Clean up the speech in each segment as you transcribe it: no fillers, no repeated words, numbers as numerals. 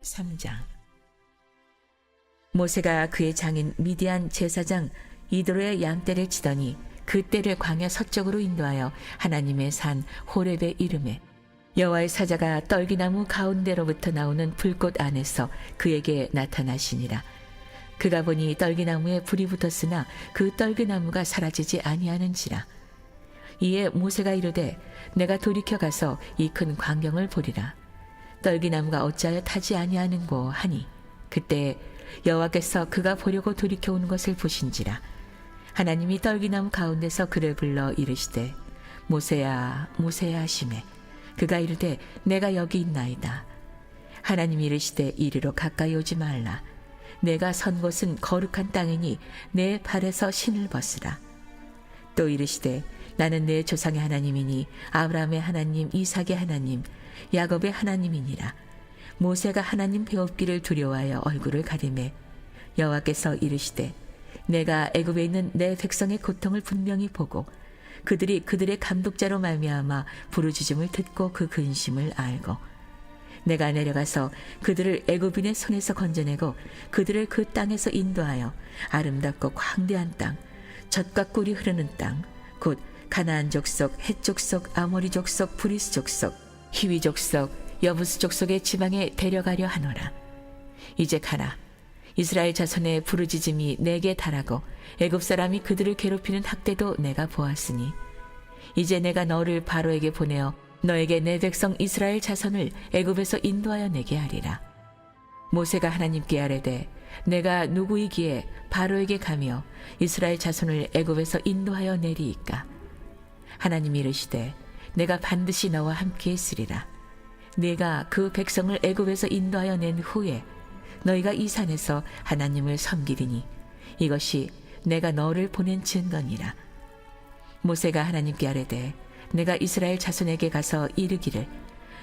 3장. 모세가 그의 장인 미디안 제사장 이드로의 양떼를 치더니 그 떼를 광야 서쪽으로 인도하여 하나님의 산 호렙에 이르매 여호와의 사자가 떨기나무 가운데로부터 나오는 불꽃 안에서 그에게 나타나시니라. 그가 보니 떨기나무에 불이 붙었으나 그 떨기나무가 사라지지 아니하는지라. 이에 모세가 이르되 내가 돌이켜 가서 이 큰 광경을 보리라. 떨기나무가 어찌하여 타지 아니하는고 하니 그때 여호와께서 그가 보려고 돌이켜 오는 것을 보신지라. 하나님이 떨기나무 가운데서 그를 불러 이르시되 모세야 모세야 하시매 그가 이르되 내가 여기 있나이다. 하나님이 이르시되 이리로 가까이 오지 말라. 내가 선 곳은 거룩한 땅이니 내 발에서 신을 벗으라. 또 이르시되 나는 내 조상의 하나님이니 아브라함의 하나님 이삭의 하나님 야곱의 하나님이니라. 모세가 하나님 배웁기를 두려워하여 얼굴을 가리매 여호와께서 이르시되 내가 애굽에 있는 내 백성의 고통을 분명히 보고 그들이 그들의 감독자로 말미암아 부르짖음을 듣고 그 근심을 알고 내가 내려가서 그들을 애굽인의 손에서 건져내고 그들을 그 땅에서 인도하여 아름답고 광대한 땅 젖과 꿀이 흐르는 땅 곧 가나안 족속 헷 족속 아모리 족속 브리스 족속 히위 족속 여부스 족속의 지방에 데려가려 하노라. 이제 가라. 이스라엘 자손의 부르짖음이 내게 달하고 애굽 사람이 그들을 괴롭히는 학대도 내가 보았으니 이제 내가 너를 바로에게 보내어 너에게 내 백성 이스라엘 자손을 애굽에서 인도하여 내게 하리라. 모세가 하나님께 아뢰되 내가 누구이기에 바로에게 가며 이스라엘 자손을 애굽에서 인도하여 내리이까. 하나님이 이르시되 내가 반드시 너와 함께 있으리라. 네가 그 백성을 애굽에서 인도하여 낸 후에 너희가 이 산에서 하나님을 섬기리니 이것이 내가 너를 보낸 증거니라. 모세가 하나님께 아뢰되 내가 이스라엘 자손에게 가서 이르기를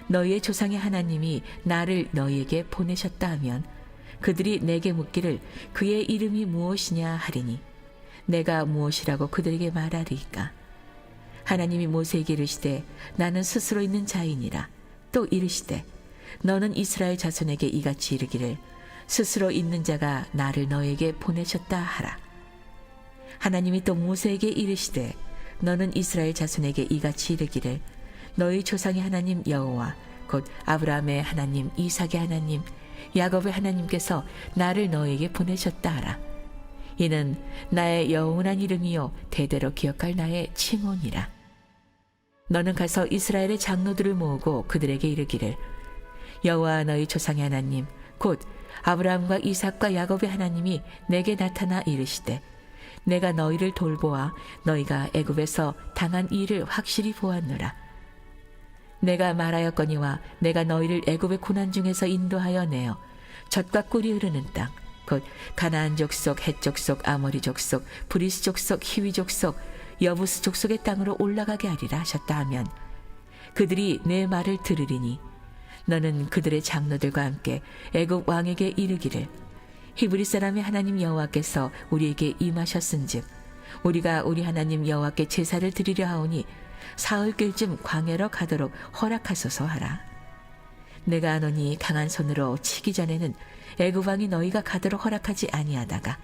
너희의 조상의 하나님이 나를 너희에게 보내셨다 하면 그들이 내게 묻기를 그의 이름이 무엇이냐 하리니 내가 무엇이라고 그들에게 말하리이까. 하나님이 모세에게 이르시되 나는 스스로 있는 자이니라. 또 이르시되 너는 이스라엘 자손에게 이같이 이르기를 스스로 있는 자가 나를 너에게 보내셨다 하라. 하나님이 또 모세에게 이르시되 너는 이스라엘 자손에게 이같이 이르기를 너희 조상의 하나님 여호와 곧 아브라함의 하나님 이삭의 하나님 야곱의 하나님께서 나를 너에게 보내셨다 하라. 이는 나의 영원한 이름이요 대대로 기억할 나의 칭호니라. 너는 가서 이스라엘의 장로들을 모으고 그들에게 이르기를 여호와 너희 조상의 하나님 곧 아브라함과 이삭과 야곱의 하나님이 내게 나타나 이르시되 내가 너희를 돌보아 너희가 애굽에서 당한 일을 확실히 보았노라. 내가 말하였거니와 내가 너희를 애굽의 고난 중에서 인도하여 내어 젖과 꿀이 흐르는 땅 곧 가나안 족속 헷 족속 아모리 족속 브리스 족속 히위 족속 여부스 족속의 땅으로 올라가게 하리라 하셨다 하면 그들이 내 말을 들으리니 너는 그들의 장로들과 함께 애굽 왕에게 이르기를 히브리 사람의 하나님 여호와께서 우리에게 임하셨은즉 우리가 우리 하나님 여호와께 제사를 드리려 하오니 사흘길쯤 광야로 가도록 허락하소서 하라. 내가 아노니 강한 손으로 치기 전에는 애굽 왕이 너희가 가도록 허락하지 아니하다가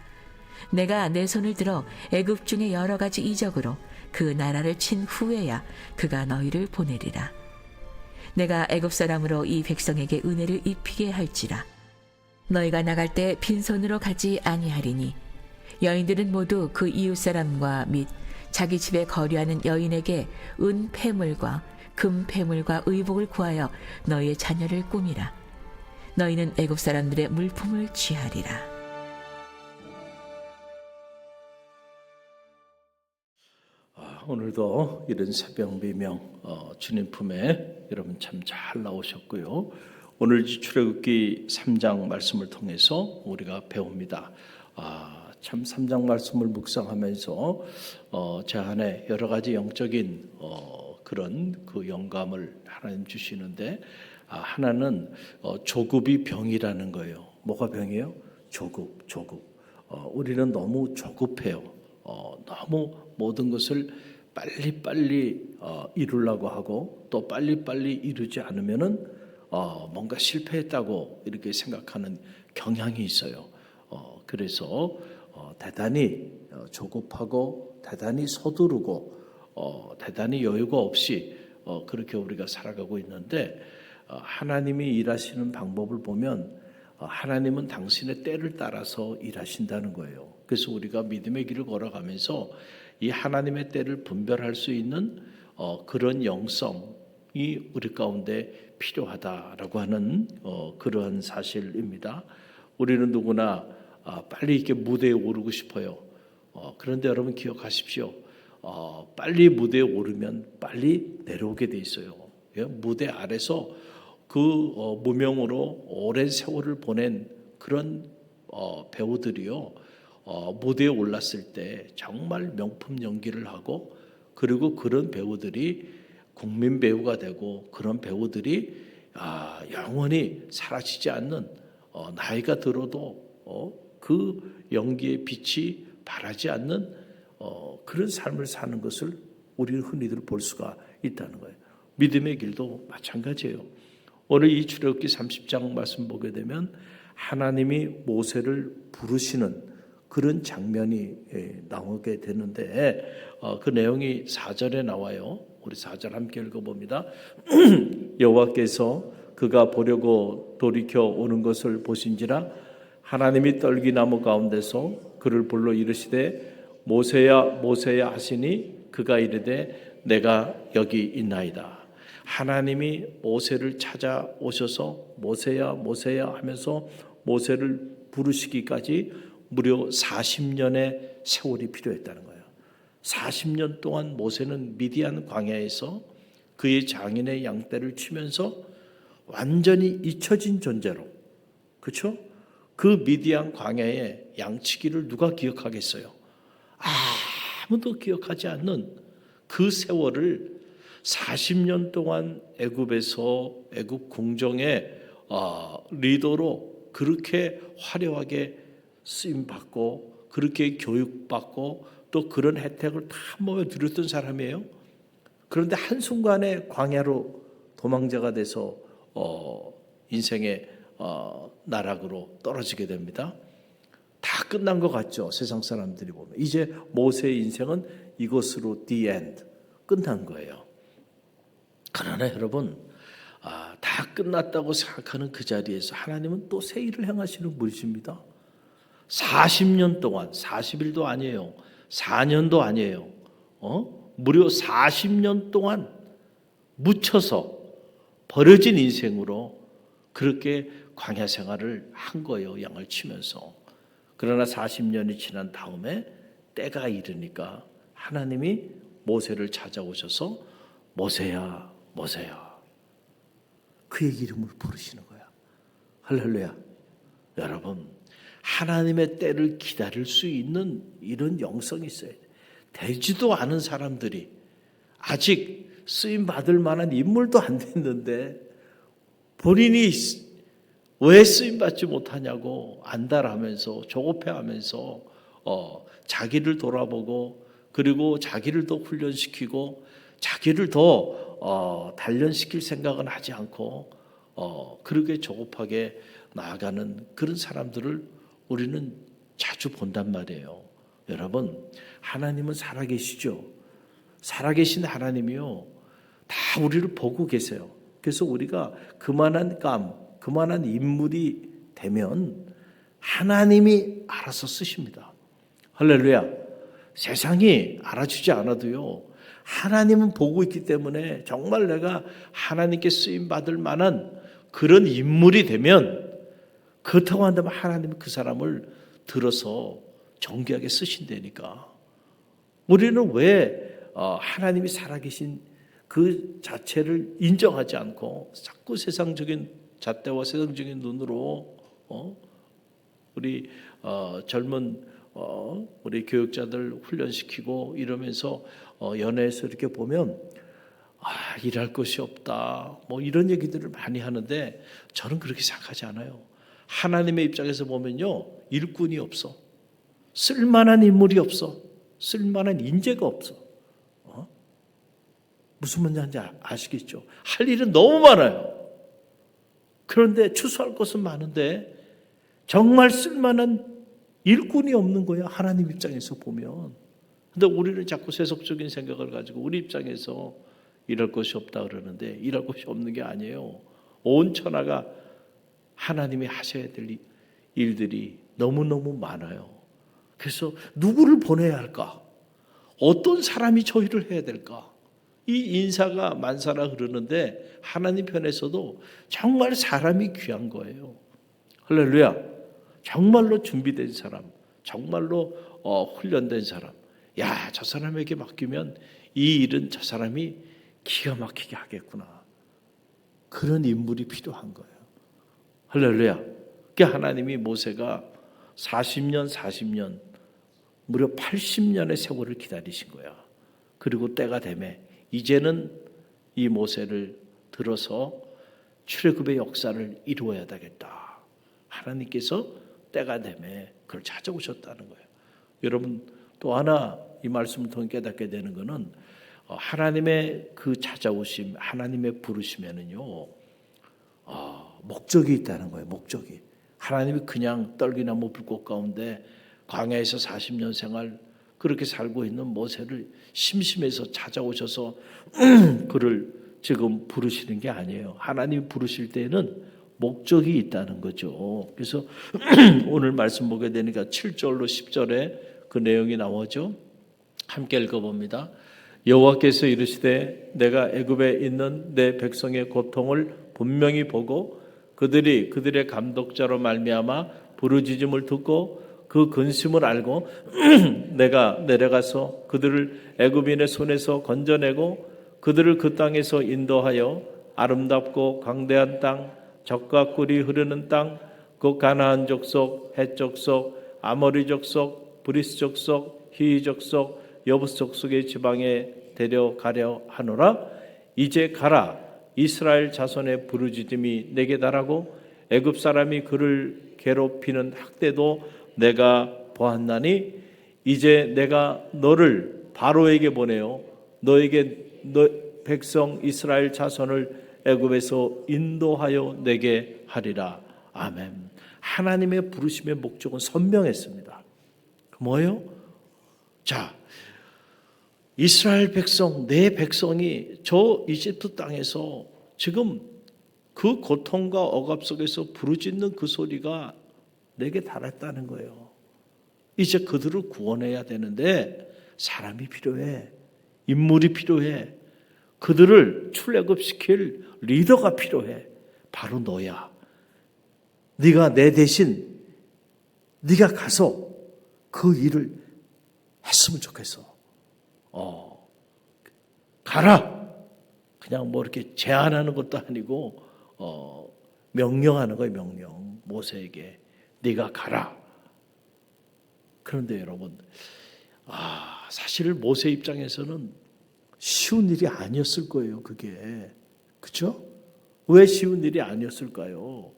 내가 내 손을 들어 애굽 중에 여러 가지 이적으로 그 나라를 친 후에야 그가 너희를 보내리라. 내가 애굽 사람으로 이 백성에게 은혜를 입히게 할지라. 너희가 나갈 때 빈손으로 가지 아니하리니 여인들은 모두 그 이웃 사람과 및 자기 집에 거류하는 여인에게 은 패물과 금 패물과 의복을 구하여 너희의 자녀를 꾸미라. 너희는 애굽 사람들의 물품을 취하리라. 오늘도 이런 새벽 비명 주님 품에 여러분 참 잘 나오셨고요. 오늘 출애굽기 3장 말씀을 통해서 우리가 배웁니다. 참 3장 말씀을 묵상하면서 제 안에 여러 가지 영적인 그런 그 영감을 하나님 주시는데 하나는 조급이 병이라는 거예요. 뭐가 병이에요? 조급. 우리는 너무 조급해요. 너무 모든 것을 빨리빨리 이루려고 하고 또 빨리빨리 이루지 않으면은 뭔가 실패했다고 이렇게 생각하는 경향이 있어요. 그래서 대단히 조급하고 대단히 서두르고 대단히 여유가 없이 그렇게 우리가 살아가고 있는데 하나님이 일하시는 방법을 보면 하나님은 당신의 때를 따라서 일하신다는 거예요. 그래서 우리가 믿음의 길을 걸어가면서 이 하나님의 때를 분별할 수 있는 그런 영성이 우리 가운데 필요하다라고 하는 그러한 사실입니다. 우리는 누구나 빨리 이렇게 무대에 오르고 싶어요. 그런데 여러분 기억하십시오. 빨리 무대에 오르면 빨리 내려오게 돼 있어요. 무대 아래서 그 무명으로 오랜 세월을 보낸 그런 배우들이요. 무대에 올랐을 때 정말 명품 연기를 하고 그리고 그런 배우들이 국민 배우가 되고 그런 배우들이 영원히 사라지지 않는 나이가 들어도 그 연기의 빛이 바라지 않는 그런 삶을 사는 것을 우리는 흔히들 볼 수가 있다는 거예요. 믿음의 길도 마찬가지예요. 오늘 이 출애굽기 30장 말씀 보게 되면 하나님이 모세를 부르시는 그런 장면이 나오게 되는데 그 내용이 4절에 나와요. 우리 4절 함께 읽어봅니다. 여호와께서 그가 보려고 돌이켜 오는 것을 보신지라 하나님이 떨기나무 가운데서 그를 불러 이르시되 모세야 모세야 하시니 그가 이르되 내가 여기 있나이다. 하나님이 모세를 찾아오셔서 모세야 모세야 하면서 모세를 부르시기까지 무려 40년의 세월이 필요했다는 거예요. 40년 동안 모세는 미디안 광야에서 그의 장인의 양떼를 치면서 완전히 잊혀진 존재로, 그렇죠? 그 미디안 광야의 양치기를 누가 기억하겠어요? 아무도 기억하지 않는 그 세월을 40년 동안 애굽에서 애굽 궁정의 리더로 그렇게 화려하게 쓰임받고 그렇게 교육받고 또 그런 혜택을 다 몸에 누렸던 사람이에요. 그런데 한순간에 광야로 도망자가 돼서 인생의 나락으로 떨어지게 됩니다. 다 끝난 것 같죠. 세상 사람들이 보면 이제 모세의 인생은 이것으로 the end 끝난 거예요. 그러나 여러분 다 끝났다고 생각하는 그 자리에서 하나님은 또 새 일을 행하시는 분이십니다. 40년 동안 40일도 아니에요. 4년도 아니에요. 무려 40년 동안 묻혀서 버려진 인생으로 그렇게 광야 생활을 한 거예요. 양을 치면서. 그러나 40년이 지난 다음에 때가 이르니까 하나님이 모세를 찾아오셔서 모세야 모세야 그의 이름을 부르시는 거야. 할렐루야. 여러분 하나님의 때를 기다릴 수 있는 이런 영성이 있어야 돼. 되지도 않은 사람들이 아직 쓰임 받을 만한 인물도 안 됐는데 본인이 왜 쓰임 받지 못하냐고 안달하면서 조급해하면서 자기를 돌아보고 그리고 자기를 더 훈련시키고 자기를 더 단련시킬 생각은 하지 않고 그렇게 조급하게 나아가는 그런 사람들을 우리는 자주 본단 말이에요. 여러분 하나님은 살아계시죠. 살아계신 하나님이요 다 우리를 보고 계세요. 그래서 우리가 그만한 그만한 인물이 되면 하나님이 알아서 쓰십니다. 할렐루야. 세상이 알아주지 않아도요 하나님은 보고 있기 때문에 정말 내가 하나님께 쓰임받을 만한 그런 인물이 되면 그렇다고 한다면 하나님은 그 사람을 들어서 정교하게 쓰신다니까. 우리는 왜 하나님이 살아계신 그 자체를 인정하지 않고 자꾸 세상적인 잣대와 세상적인 눈으로 우리 젊은 우리 교육자들 훈련시키고 이러면서 연애에서 이렇게 보면 일할 것이 없다 뭐 이런 얘기들을 많이 하는데 저는 그렇게 생각하지 않아요. 하나님의 입장에서 보면요 일꾼이 없어. 쓸만한 인물이 없어. 쓸만한 인재가 없어. 무슨 말인지 아시겠죠? 할 일은 너무 많아요. 그런데 추수할 것은 많은데 정말 쓸만한 일꾼이 없는 거예요. 하나님 입장에서 보면. 근데 우리는 자꾸 세속적인 생각을 가지고 우리 입장에서 일할 것이 없다 그러는데 일할 것이 없는 게 아니에요. 온 천하가 하나님이 하셔야 될 일들이 너무너무 많아요. 그래서 누구를 보내야 할까? 어떤 사람이 저 일을 해야 될까? 이 인사가 만사라 그러는데 하나님 편에서도 정말 사람이 귀한 거예요. 할렐루야. 정말로 준비된 사람, 정말로 훈련된 사람. 야, 저 사람에게 맡기면 이 일은 저 사람이 기가 막히게 하겠구나. 그런 인물이 필요한 거예요. 할렐루야. 그러니까 하나님이 모세가 40년 무려 80년의 세월을 기다리신 거야. 그리고 때가 되매 이제는 이 모세를 들어서 출애굽의 역사를 이루어야 되겠다. 하나님께서 때가 되매 그걸 찾아오셨다는 거예요. 여러분 또 하나 이 말씀을 통해 깨닫게 되는 것은 하나님의 그 찾아오심, 하나님의 부르심에는요 목적이 있다는 거예요. 목적이. 하나님이 그냥 떨기나무 불꽃 가운데 광야에서 40년 생활 그렇게 살고 있는 모세를 심심해서 찾아오셔서 그를 지금 부르시는 게 아니에요. 하나님이 부르실 때는 목적이 있다는 거죠. 그래서 오늘 말씀 보게 되니까 7절로 10절에 그 내용이 나오죠. 함께 읽어봅니다. 여호와께서 이르시되 내가 애굽에 있는 내 백성의 고통을 분명히 보고 그들의 감독자로 말미암아 부르짖음을 듣고 그 근심을 알고 내가 내려가서 그들을 애굽인의 손에서 건져내고 그들을 그 땅에서 인도하여 아름답고 광대한 땅, 젖과 꿀이 흐르는 땅, 그 가나안 족속, 헷 족속, 아모리 족속, 브리스 족속, 히위 족속, 여부스 족속의 지방에 데려가려 하노라. 이제 가라. 이스라엘 자손의 부르짖음이 내게 달하고 애굽 사람이 그를 괴롭히는 학대도 내가 보았나니 이제 내가 너를 바로에게 보내어 너에게 너 백성 이스라엘 자손을 애굽에서 인도하여 내게 하리라. 아멘. 하나님의 부르심의 목적은 선명했습니다. 뭐예요? 자, 이스라엘 백성, 내 백성이 저 이집트 땅에서 지금 그 고통과 억압 속에서 부르짖는 그 소리가 내게 달았다는 거예요. 이제 그들을 구원해야 되는데 사람이 필요해. 인물이 필요해. 그들을 출애굽시킬 리더가 필요해. 바로 너야. 네가 내 대신 네가 가서 그 일을 했으면 좋겠어. 가라. 그냥 뭐 이렇게 제안하는 것도 아니고 명령하는 거예요. 명령. 모세에게 네가 가라. 그런데 여러분, 사실 모세 입장에서는 쉬운 일이 아니었을 거예요. 그게. 그렇죠? 왜 쉬운 일이 아니었을까요?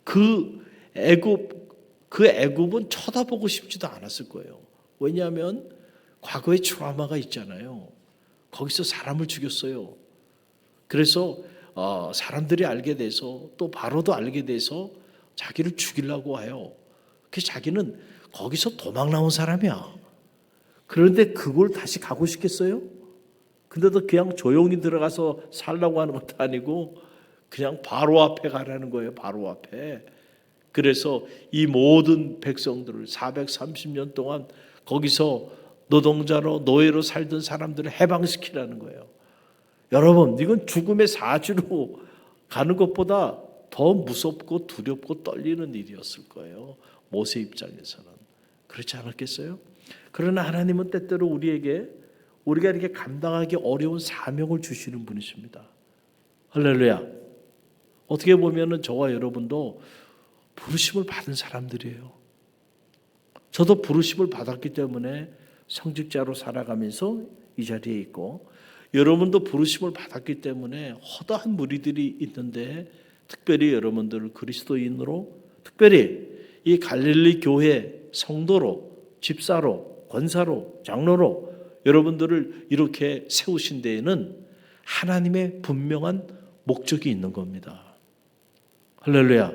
그 애굽은 쳐다보고 싶지도 않았을 거예요. 왜냐하면 과거에 트라우마가 있잖아요. 거기서 사람을 죽였어요. 그래서 사람들이 알게 돼서 또 바로도 알게 돼서 자기를 죽이려고 해요. 그 자기는 거기서 도망 나온 사람이야. 그런데 그걸 다시 가고 싶겠어요? 근데도 그냥 조용히 들어가서 살라고 하는 것도 아니고 그냥 바로 앞에 가라는 거예요. 바로 앞에. 그래서 이 모든 백성들을 430년 동안 거기서 노동자로 노예로 살던 사람들을 해방시키라는 거예요. 여러분, 이건 죽음의 사지로 가는 것보다 더 무섭고 두렵고 떨리는 일이었을 거예요. 모세 입장에서는. 그렇지 않았겠어요? 그러나 하나님은 때때로 우리가 이렇게 감당하기 어려운 사명을 주시는 분이십니다. 할렐루야. 어떻게 보면은 저와 여러분도 부르심을 받은 사람들이에요. 저도 부르심을 받았기 때문에 성직자로 살아가면서 이 자리에 있고, 여러분도 부르심을 받았기 때문에 허다한 무리들이 있는데 특별히 여러분들을 그리스도인으로, 특별히 이 갈릴리 교회 성도로, 집사로, 권사로, 장로로 여러분들을 이렇게 세우신 데에는 하나님의 분명한 목적이 있는 겁니다. 할렐루야.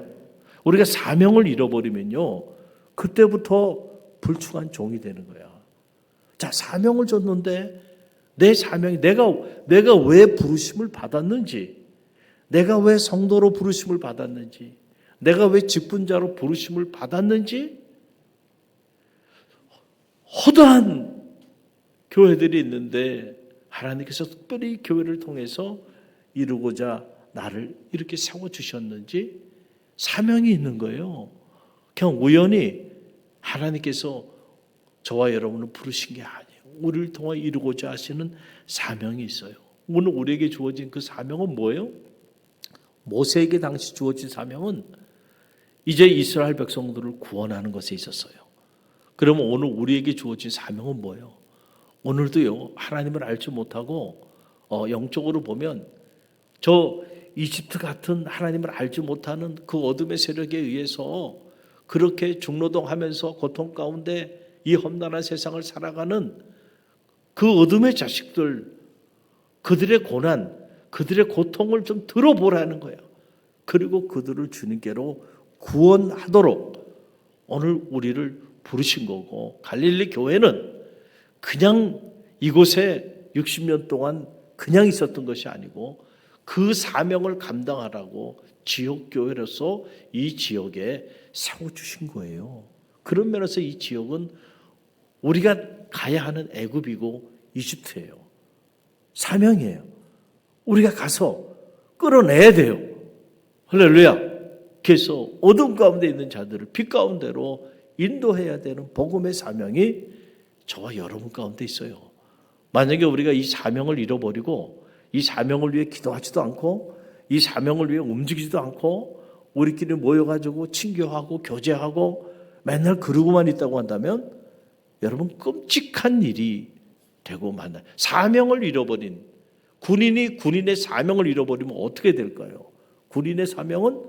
우리가 사명을 잃어버리면요, 그때부터 불충한 종이 되는 거야. 자, 사명을 줬는데 내 사명이 내가 왜 부르심을 받았는지, 내가 왜 성도로 부르심을 받았는지, 내가 왜 직분자로 부르심을 받았는지, 허다한 교회들이 있는데 하나님께서 특별히 교회를 통해서 이루고자 나를 이렇게 세워주셨는지 사명이 있는 거예요. 그냥 우연히 하나님께서 저와 여러분을 부르신 게 아니에요. 우리를 통해 이루고자 하시는 사명이 있어요. 오늘 우리에게 주어진 그 사명은 뭐예요? 모세에게 당시 주어진 사명은 이제 이스라엘 백성들을 구원하는 것에 있었어요. 그러면 오늘 우리에게 주어진 사명은 뭐예요? 오늘도요, 하나님을 알지 못하고 영적으로 보면 저 이집트 같은 하나님을 알지 못하는 그 어둠의 세력에 의해서 그렇게 중노동하면서 고통 가운데 이 험난한 세상을 살아가는 그 어둠의 자식들, 그들의 고난, 그들의 고통을 좀 들어보라는 거예요. 그리고 그들을 주님께로 구원하도록 오늘 우리를 부르신 거고, 갈릴리 교회는 그냥 이곳에 60년 동안 그냥 있었던 것이 아니고 그 사명을 감당하라고 지역교회로서 이 지역에 세워주신 거예요. 그런 면에서 이 지역은 우리가 가야 하는 애굽이고 이집트예요. 사명이에요. 우리가 가서 끌어내야 돼요. 할렐루야. 그래서 어둠 가운데 있는 자들을 빛 가운데로 인도해야 되는 복음의 사명이 저와 여러분 가운데 있어요. 만약에 우리가 이 사명을 잃어버리고 이 사명을 위해 기도하지도 않고 이 사명을 위해 움직이지도 않고 우리끼리 모여가지고 친교하고 교제하고 맨날 그러고만 있다고 한다면 여러분 끔찍한 일이 되고 만나요. 사명을 잃어버린 군인이 군인의 사명을 잃어버리면 어떻게 될까요? 군인의 사명은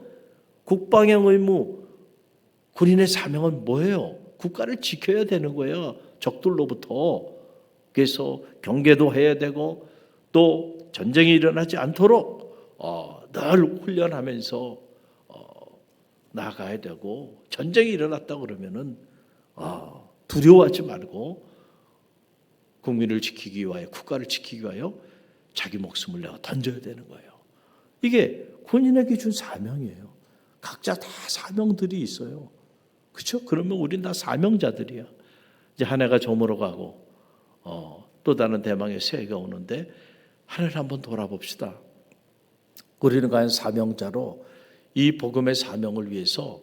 국방의 의무, 군인의 사명은 뭐예요? 국가를 지켜야 되는 거예요. 적들로부터. 그래서 경계도 해야 되고 또 전쟁이 일어나지 않도록 늘 훈련하면서 나가야 되고, 전쟁이 일어났다 그러면은 두려워하지 말고 국민을 지키기 위하여, 국가를 지키기 위하여 자기 목숨을 내가 던져야 되는 거예요. 이게 군인에게 준 사명이에요. 각자 다 사명들이 있어요. 그렇죠? 그러면 우린 다 사명자들이야. 이제 한 해가 저물어가고 또 다른 대망의 새해가 오는데 한 해를 한번 돌아봅시다. 우리는 과연 사명자로 이 복음의 사명을 위해서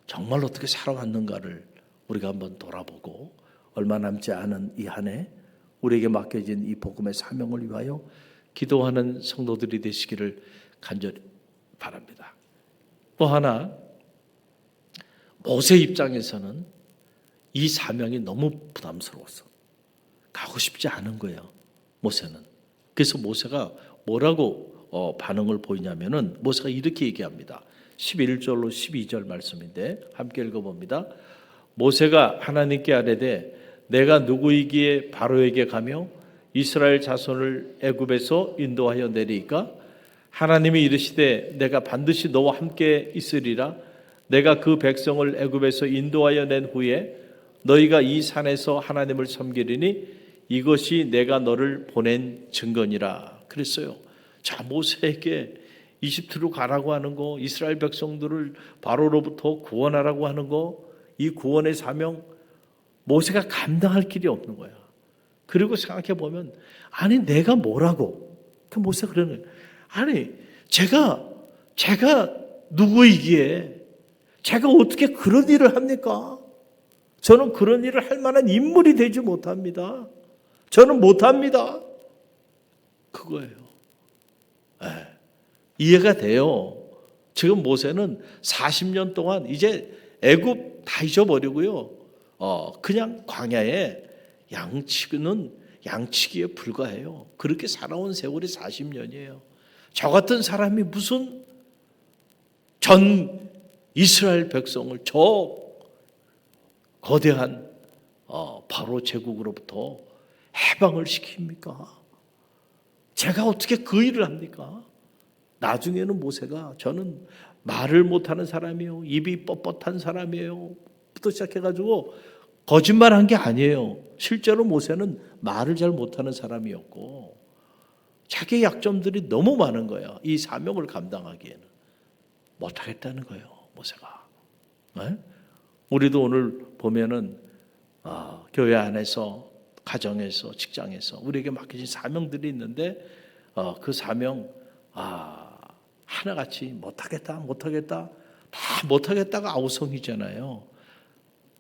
정말 어떻게 살아왔는가를 우리가 한번 돌아보고, 얼마 남지 않은 이 한 해 우리에게 맡겨진 이 복음의 사명을 위하여 기도하는 성도들이 되시기를 간절히 바랍니다. 또 하나, 모세 입장에서는 이 사명이 너무 부담스러웠어. 가고 싶지 않은 거예요, 모세는. 그래서 모세가 뭐라고 반응을 보이냐면은 모세가 이렇게 얘기합니다. 11절로 12절 말씀인데 함께 읽어봅니다. 모세가 하나님께 아뢰되 내가 누구이기에 바로에게 가며 이스라엘 자손을 애굽에서 인도하여 내리이까? 하나님이 이르시되 내가 반드시 너와 함께 있으리라. 내가 그 백성을 애굽에서 인도하여 낸 후에 너희가 이 산에서 하나님을 섬기리니 이것이 내가 너를 보낸 증거니라. 그랬어요. 자, 모세에게 이집트로 가라고 하는 거, 이스라엘 백성들을 바로로부터 구원하라고 하는 거, 이 구원의 사명, 모세가 감당할 길이 없는 거야. 그리고 생각해 보면, 아니 내가 뭐라고? 그 모세가 그러는 거야. 아니 제가 누구이기에 제가 어떻게 그런 일을 합니까? 저는 그런 일을 할 만한 인물이 되지 못합니다. 저는 못합니다. 그거예요. 이해가 돼요. 지금 모세는 40년 동안 이제 애굽 다 잊어버리고요. 그냥 광야에 양치기에 불과해요. 그렇게 살아온 세월이 40년이에요. 저 같은 사람이 무슨 전 이스라엘 백성을 저 거대한 바로 제국으로부터 해방을 시킵니까? 제가 어떻게 그 일을 합니까? 나중에는 모세가, 저는 말을 못하는 사람이에요. 입이 뻣뻣한 사람이에요. 부터 시작해가지고 거짓말한 게 아니에요. 실제로 모세는 말을 잘 못하는 사람이었고 자기의 약점들이 너무 많은 거예요. 이 사명을 감당하기에는 못하겠다는 거예요, 모세가. 네? 우리도 오늘 보면은 교회 안에서, 가정에서, 직장에서 우리에게 맡겨진 사명들이 있는데 그 사명 하나같이 못하겠다 다 못하겠다가 아우성이잖아요.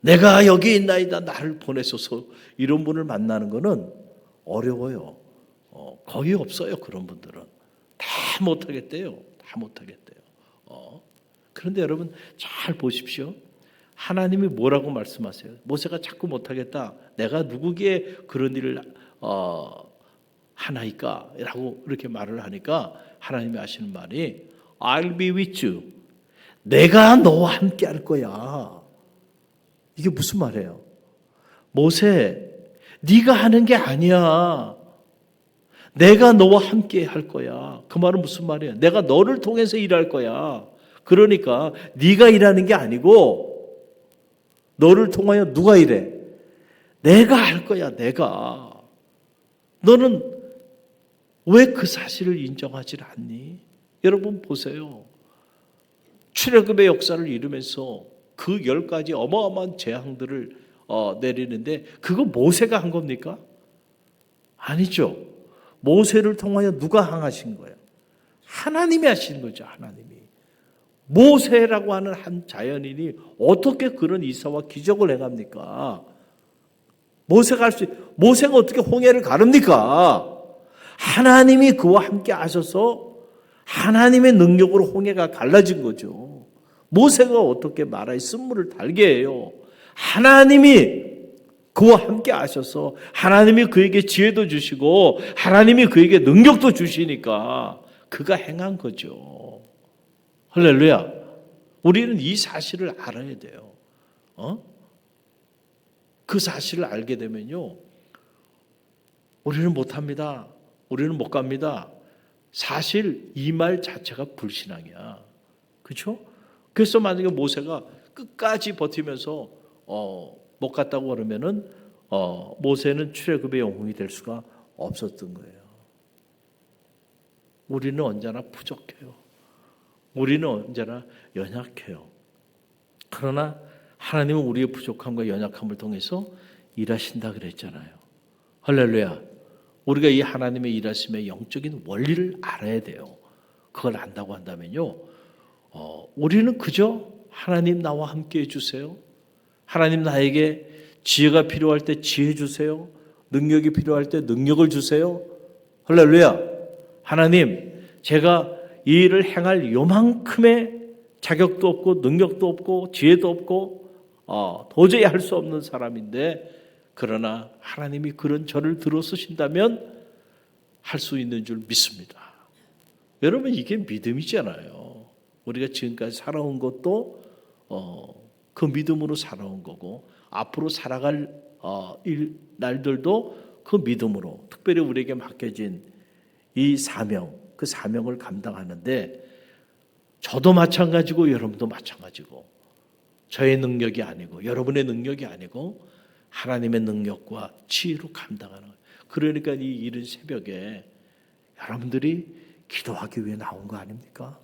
내가 여기 있나이다 나를 보내소서 이런 분을 만나는 거는 어려워요. 거의 없어요. 그런 분들은 다 못하겠대요. 다 못하겠대요. 그런데 여러분 잘 보십시오. 하나님이 뭐라고 말씀하세요? 모세가 자꾸 못하겠다. 내가 누구기에 그런 일을 하나이까? 라고 이렇게 말을 하니까 하나님이 하시는 말이 I'll be with you. 내가 너와 함께 할 거야. 이게 무슨 말이에요? 모세, 네가 하는 게 아니야. 내가 너와 함께 할 거야. 그 말은 무슨 말이에요? 내가 너를 통해서 일할 거야. 그러니까 네가 일하는 게 아니고 너를 통하여 누가 일해? 내가 할 거야. 내가. 너는 왜 그 사실을 인정하지 않니? 여러분 보세요. 출애굽의 역사를 이루면서 그 10가지 어마어마한 재앙들을 내리는데 그거 모세가 한 겁니까? 아니죠. 모세를 통하여 누가 항하신 거예요? 하나님이 하신 거죠. 하나님이. 모세라고 하는 한 자연인이 어떻게 그런 이사와 기적을 행합니까? 모세가 어떻게 홍해를 가릅니까? 하나님이 그와 함께 하셔서 하나님의 능력으로 홍해가 갈라진 거죠. 모세가 어떻게 마라의 쓴물을 달게 해요? 하나님이 그와 함께 하셔서 하나님이 그에게 지혜도 주시고 하나님이 그에게 능력도 주시니까 그가 행한 거죠. 할렐루야. 우리는 이 사실을 알아야 돼요. 그 사실을 알게 되면요. 우리는 못합니다. 우리는 못 갑니다. 사실 이 말 자체가 불신앙이야. 그렇죠? 그래서 만약에 모세가 끝까지 버티면서 못 갔다고 그러면은 모세는 출애굽의 영웅이 될 수가 없었던 거예요. 우리는 언제나 부족해요. 우리는 언제나 연약해요. 그러나 하나님은 우리의 부족함과 연약함을 통해서 일하신다 그랬잖아요. 할렐루야. 우리가 이 하나님의 일하심의 영적인 원리를 알아야 돼요. 그걸 안다고 한다면요. 우리는 그저 하나님 나와 함께 해주세요. 하나님 나에게 지혜가 필요할 때 지혜 주세요. 능력이 필요할 때 능력을 주세요. 할렐루야. 하나님, 제가 이 일을 행할 요만큼의 자격도 없고 능력도 없고 지혜도 없고 도저히 할 수 없는 사람인데 그러나 하나님이 그런 저를 들어서신다면 할 수 있는 줄 믿습니다. 여러분 이게 믿음이잖아요. 우리가 지금까지 살아온 것도 그 믿음으로 살아온 거고 앞으로 살아갈 날들도 그 믿음으로 특별히 우리에게 맡겨진 이 사명, 그 사명을 감당하는데 저도 마찬가지고 여러분도 마찬가지고 저의 능력이 아니고 여러분의 능력이 아니고 하나님의 능력과 지혜로 감당하는 거예요. 그러니까 이 이른 새벽에 여러분들이 기도하기 위해 나온 거 아닙니까?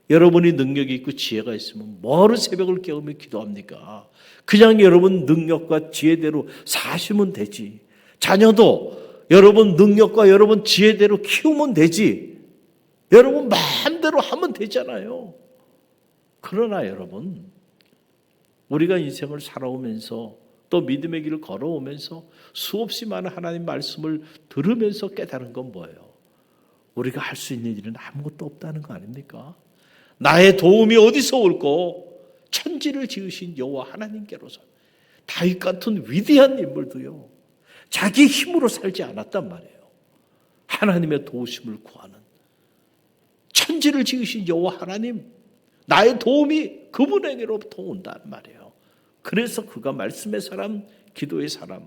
여러분이 능력이 있고 지혜가 있으면 뭐로 새벽을 깨우며 기도합니까? 그냥 여러분 능력과 지혜대로 사시면 되지. 자녀도 여러분 능력과 여러분 지혜대로 키우면 되지. 여러분 마음대로 하면 되잖아요. 그러나 여러분 우리가 인생을 살아오면서 또 믿음의 길을 걸어오면서 수없이 많은 하나님 말씀을 들으면서 깨달은 건 뭐예요? 우리가 할 수 있는 일은 아무것도 없다는 거 아닙니까? 나의 도움이 어디서 올꼬? 천지를 지으신 여호와 하나님께로서. 다윗 같은 위대한 인물도요. 자기 힘으로 살지 않았단 말이에요. 하나님의 도우심을 구하는. 천지를 지으신 여호와 하나님, 나의 도움이 그분에게로부터 온단 말이에요. 그래서 그가 말씀의 사람, 기도의 사람.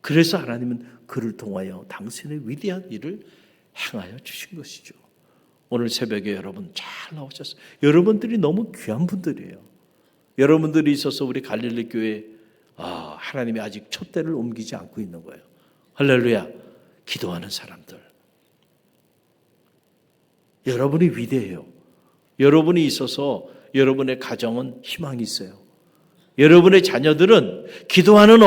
그래서 하나님은 그를 통하여 당신의 위대한 일을 행하여 주신 것이죠. 오늘 새벽에 여러분 잘 나오셨어요. 여러분들이 너무 귀한 분들이에요. 여러분들이 있어서 우리 갈릴리 교회 하나님이 아직 촛대를 옮기지 않고 있는 거예요. 할렐루야. 기도하는 사람들. 여러분이 위대해요. 여러분이 있어서 여러분의 가정은 희망이 있어요. 여러분의 자녀들은 기도하는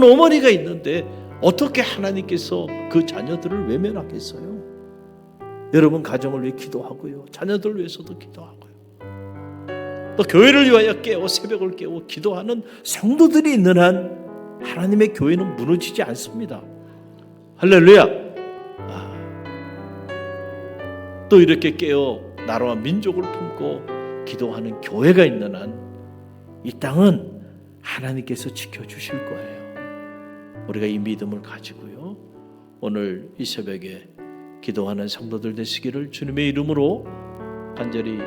어머니가 있는데 어떻게 하나님께서 그 자녀들을 외면하겠어요? 여러분 가정을 위해 기도하고요. 자녀들 위해서도 기도하고요. 또 교회를 위하여 새벽을 깨워 기도하는 성도들이 있는 한 하나님의 교회는 무너지지 않습니다. 할렐루야. 또 이렇게 깨어 나라와 민족을 품고 기도하는 교회가 있는 한 이 땅은 하나님께서 지켜주실 거예요. 우리가 이 믿음을 가지고요. 오늘 이 새벽에 기도하는 성도들 되시기를 주님의 이름으로 간절히